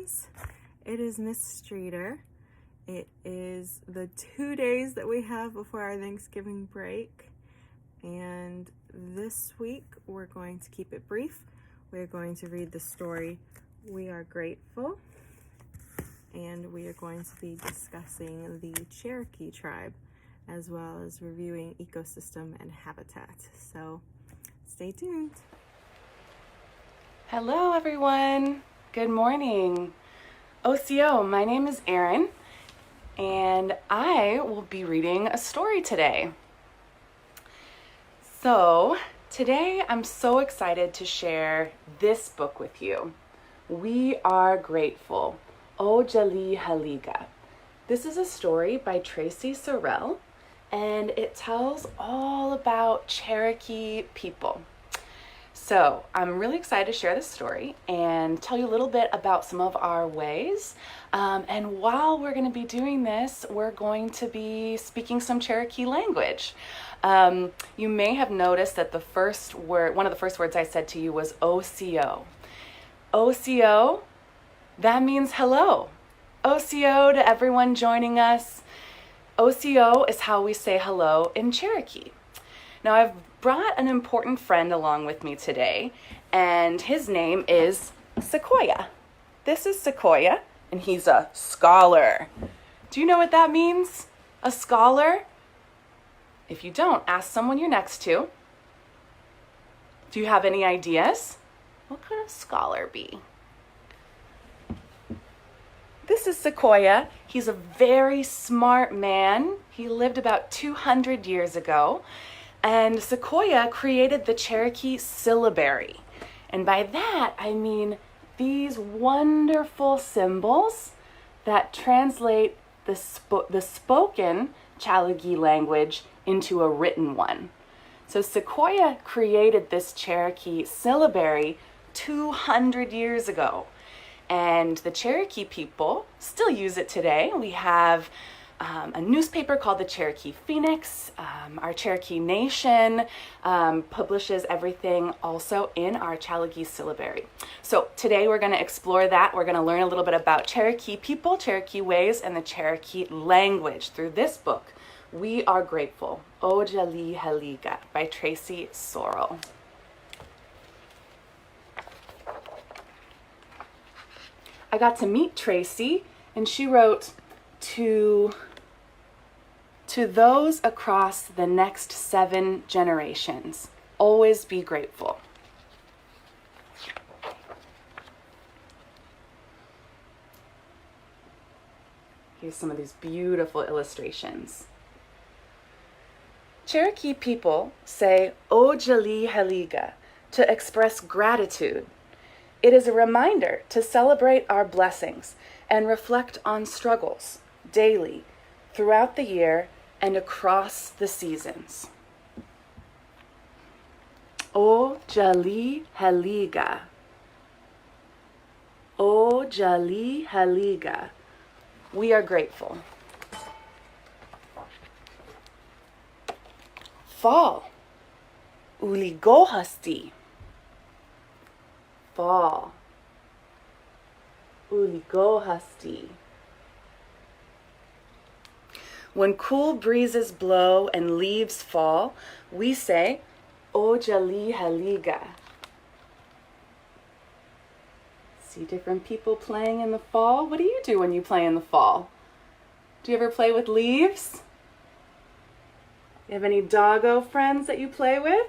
friends. It is Miss Streeter. It is the 2 days that we have before our Thanksgiving break, and this week we're going to keep it brief. We're going to read the story We Are Grateful, and we are going to be discussing the Cherokee tribe as well as reviewing ecosystem and habitat. So stay tuned. Hello everyone, good morning. OCO, my name is Erin, and I will be reading a story today. So today I'm so excited to share this book with you. We Are Grateful, Ojali Haliga. This is a story by Tracy Sorrell, and it tells all about Cherokee people. So I'm really excited to share this story and tell you a little bit about some of our ways. And while we're going to be doing this, we're going to be speaking some Cherokee language. You may have noticed that one of the first words I said to you was OCO. OCO, that means hello. OCO to everyone joining us. OCO is how we say hello in Cherokee. Now, I've brought an important friend along with me today, and his name is Sequoia. This is Sequoia, and he's a scholar. Do you know what that means? A scholar? If you don't, ask someone you're next to. Do you have any ideas? What could a scholar be? This is Sequoia. He's a very smart man. He lived about 200 years ago. And Sequoia created the Cherokee syllabary. And by that, I mean these wonderful symbols that translate the spoken Chalagi language into a written one. So Sequoia created this Cherokee syllabary 200 years ago. And the Cherokee people still use it today. We have a newspaper called the Cherokee Phoenix. Our Cherokee Nation publishes everything also in our Chalagi syllabary. So today we're going to explore that. We're going to learn a little bit about Cherokee people, Cherokee ways, and the Cherokee language through this book, We Are Grateful, Ojali Haliga by Tracy Sorrell. I got to meet Tracy, and she wrote, to those across the next 7 generations, always be grateful. Here's some of these beautiful illustrations. Cherokee people say Ojali Haliga to express gratitude. It is a reminder to celebrate our blessings and reflect on struggles daily, throughout the year, and across the seasons. Ojali Haliga. Ojali Haliga. We are grateful. Fall. Uligohasti. Fall. Uligohasti. When cool breezes blow and leaves fall, we say, Ojali Haliga. See different people playing in the fall. What do you do when you play in the fall? Do you ever play with leaves? You have any doggo friends that you play with?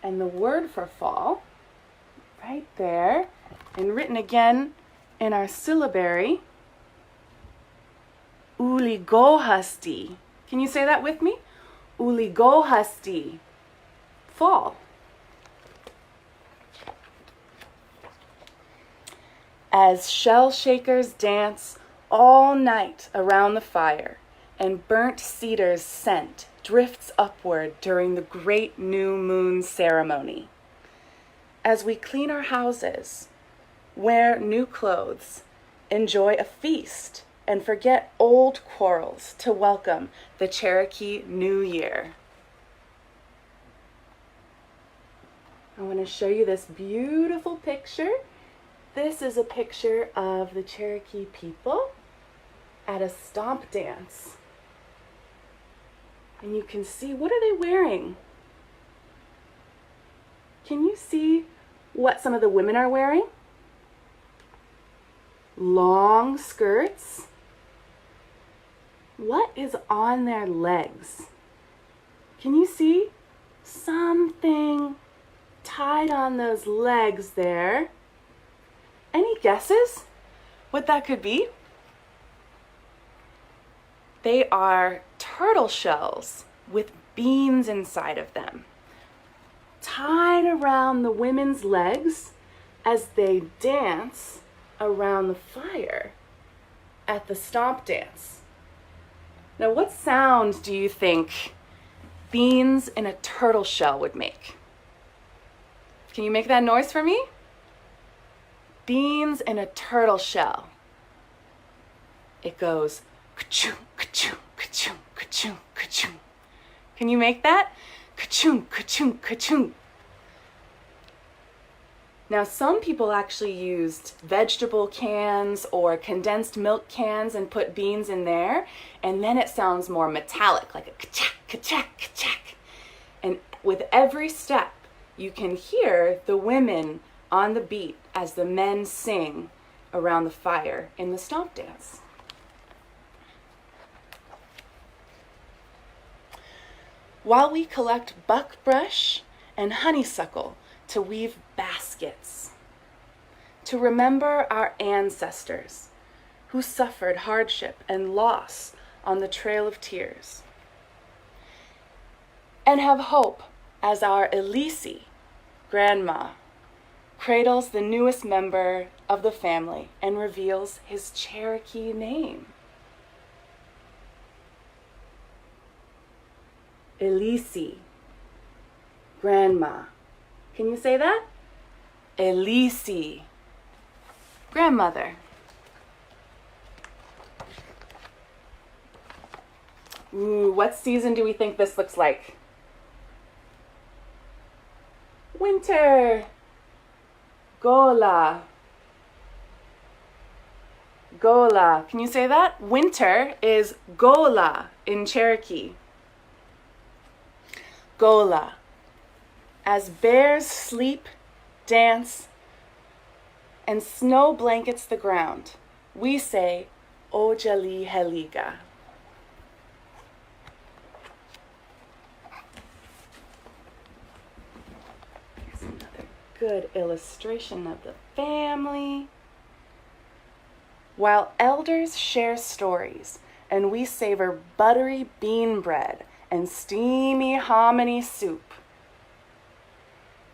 And the word for fall, right there, and written again in our syllabary, Uligohasti. Can you say that with me? Uligohasti. Fall. As shell shakers dance all night around the fire and burnt cedar's scent drifts upward during the great new moon ceremony. As we clean our houses, wear new clothes, enjoy a feast, and forget old quarrels to welcome the Cherokee New Year. I want to show you this beautiful picture. This is a picture of the Cherokee people at a stomp dance. And you can see, what are they wearing? Can you see what some of the women are wearing? Long skirts. What is on their legs? Can you see something tied on those legs there? Any guesses what that could be? They are turtle shells with beans inside of them, tied around the women's legs as they dance around the fire at the stomp dance. Now, what sound do you think beans in a turtle shell would make? Can you make that noise for me? Beans in a turtle shell. It goes ka-choom, ka-choom, ka-choom, ka-choom, ka-choom. Can you make that? Ka-choom, ka-choom, ka-choom. Now, some people actually used vegetable cans or condensed milk cans and put beans in there, and then it sounds more metallic, like a ka-chack, ka-chack, ka-chack. And with every step, you can hear the women on the beat as the men sing around the fire in the stomp dance. While we collect buckbrush and honeysuckle to weave baskets, to remember our ancestors who suffered hardship and loss on the Trail of Tears, and have hope as our Elise, grandma, cradles the newest member of the family and reveals his Cherokee name. Elise, grandma. Can you say that? Elise, grandmother. Ooh, what season do we think this looks like? Winter. Gola. Gola. Can you say that? Winter is Gola in Cherokee. Gola. As bears sleep, dance, and snow blankets the ground, we say, Ojali Heliga. Here's another good illustration of the family. While elders share stories and we savor buttery bean bread and steamy hominy soup,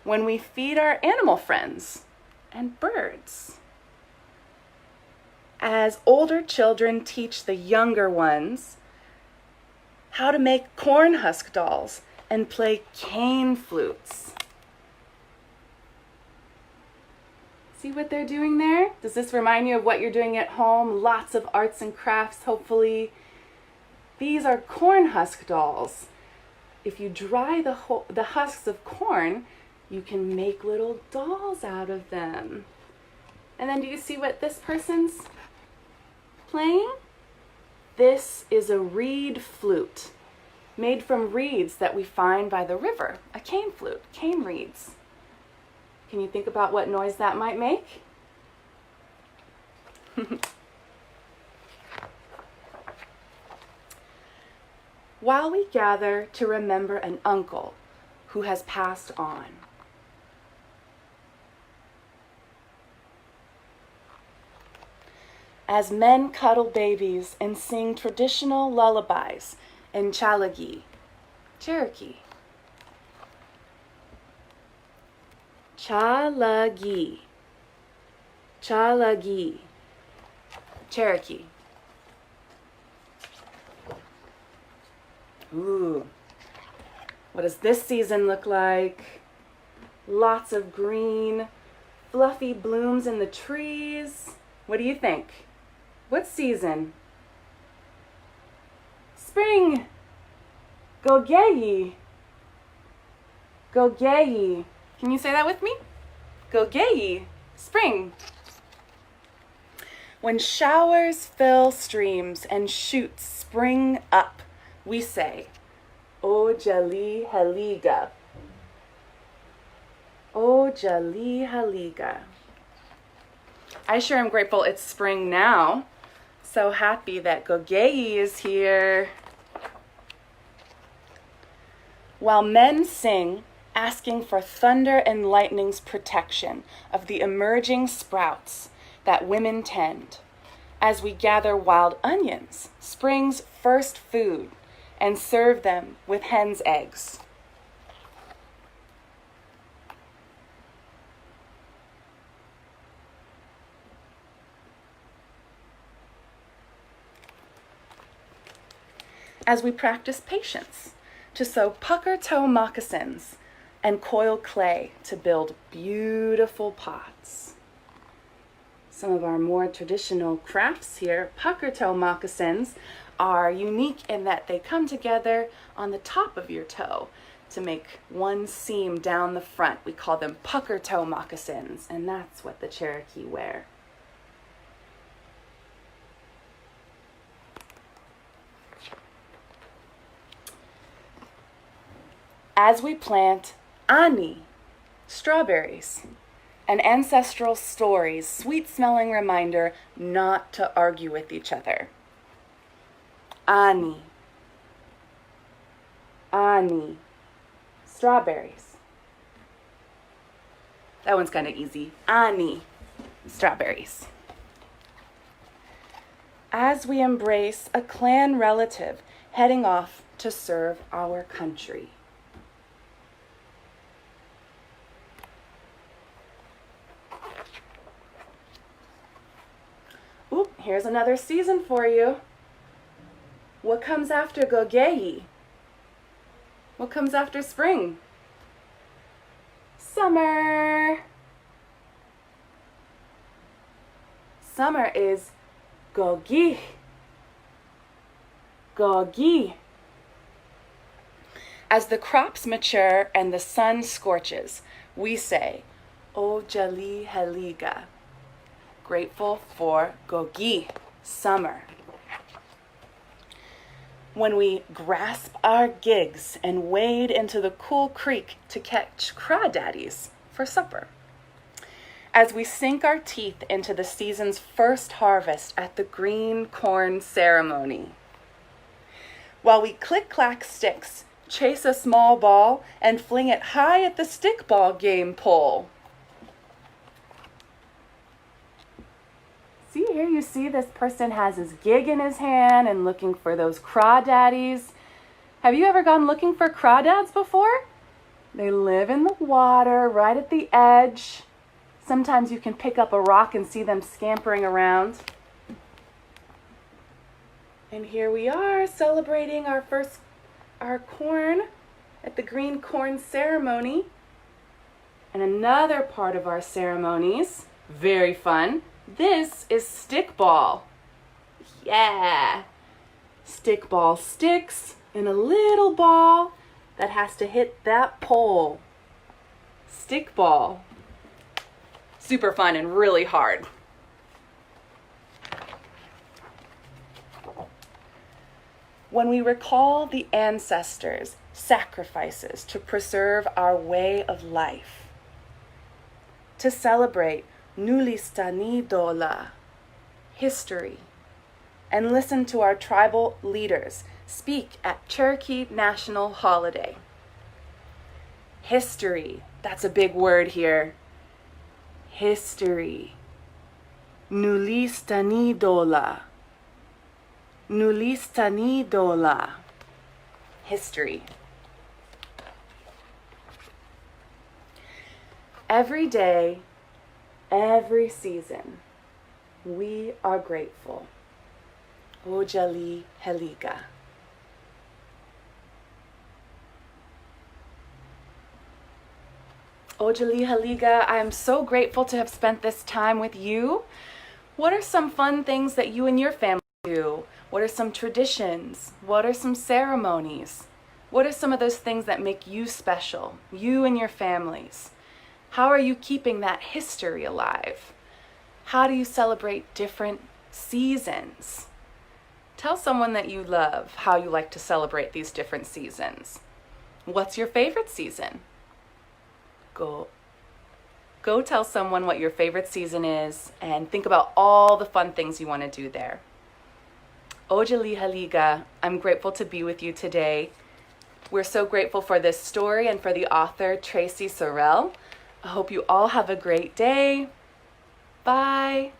when we feed our animal friends and birds, as older children teach the younger ones how to make corn husk dolls and play cane flutes. See what they're doing there? Does this remind you of what you're doing at home? Lots of arts and crafts, hopefully. These are corn husk dolls. If you dry the husks of corn, you can make little dolls out of them. And then do you see what this person's playing? This is a reed flute made from reeds that we find by the river, a cane flute, cane reeds. Can you think about what noise that might make? While we gather to remember an uncle who has passed on, as men cuddle babies and sing traditional lullabies in Chalagi, Cherokee. Chalagi, Chalagi, Cherokee. Ooh, what does this season look like? Lots of green, fluffy blooms in the trees. What do you think? What season? Spring. Gogeyi. Gogeyi. Can you say that with me? Gogei, spring. When showers fill streams and shoots spring up, we say, O Jali Haliga. O Jali Haliga. I sure am grateful it's spring now. So happy that Gogei is here. While men sing, asking for thunder and lightning's protection of the emerging sprouts that women tend, as we gather wild onions, spring's first food, and serve them with hen's eggs. As we practice patience to sew pucker toe moccasins and coil clay to build beautiful pots. Some of our more traditional crafts here, pucker toe moccasins, are unique in that they come together on the top of your toe to make one seam down the front. We call them pucker toe moccasins, and that's what the Cherokee wear. As we plant ani, strawberries, and ancestral stories, sweet-smelling reminder not to argue with each other. Ani, ani, strawberries. That one's kind of easy. Ani, strawberries. As we embrace a clan relative heading off to serve our country. Ooh, here's another season for you. What comes after Gogei? What comes after spring? Summer. Summer is Gogi. Gogi. As the crops mature and the sun scorches, we say, O Jali Haliga. Grateful for Gogi, summer. When we grasp our gigs and wade into the cool creek to catch crawdaddies for supper. As we sink our teeth into the season's first harvest at the green corn ceremony. While we click-clack sticks, chase a small ball, and fling it high at the stickball game pole. See, here you see this person has his gig in his hand and looking for those crawdaddies. Have you ever gone looking for crawdads before? They live in the water right at the edge. Sometimes you can pick up a rock and see them scampering around. And here we are celebrating our corn at the green corn ceremony. And another part of our ceremonies, very fun. This is stickball. Yeah. Stickball sticks in a little ball that has to hit that pole. Stickball. Super fun and really hard. When we recall the ancestors' sacrifices to preserve our way of life, to celebrate Nulistani Dola, history, and listen to our tribal leaders speak at Cherokee National Holiday. History, that's a big word here. History. Nulistani Dola. Nulistani Dola. History. Every day, every season, we are grateful. Ojali Heliga. Ojali Haliga, I am so grateful to have spent this time with you. What are some fun things that you and your family do? What are some traditions? What are some ceremonies? What are some of those things that make you special, you and your families? How are you keeping that history alive? How do you celebrate different seasons? Tell someone that you love how you like to celebrate these different seasons. What's your favorite season? Go tell someone what your favorite season is and think about all the fun things you want to do there. Ojali Haliga, I'm grateful to be with you today. We're so grateful for this story and for the author, Tracy Sorrell. I hope you all have a great day. Bye.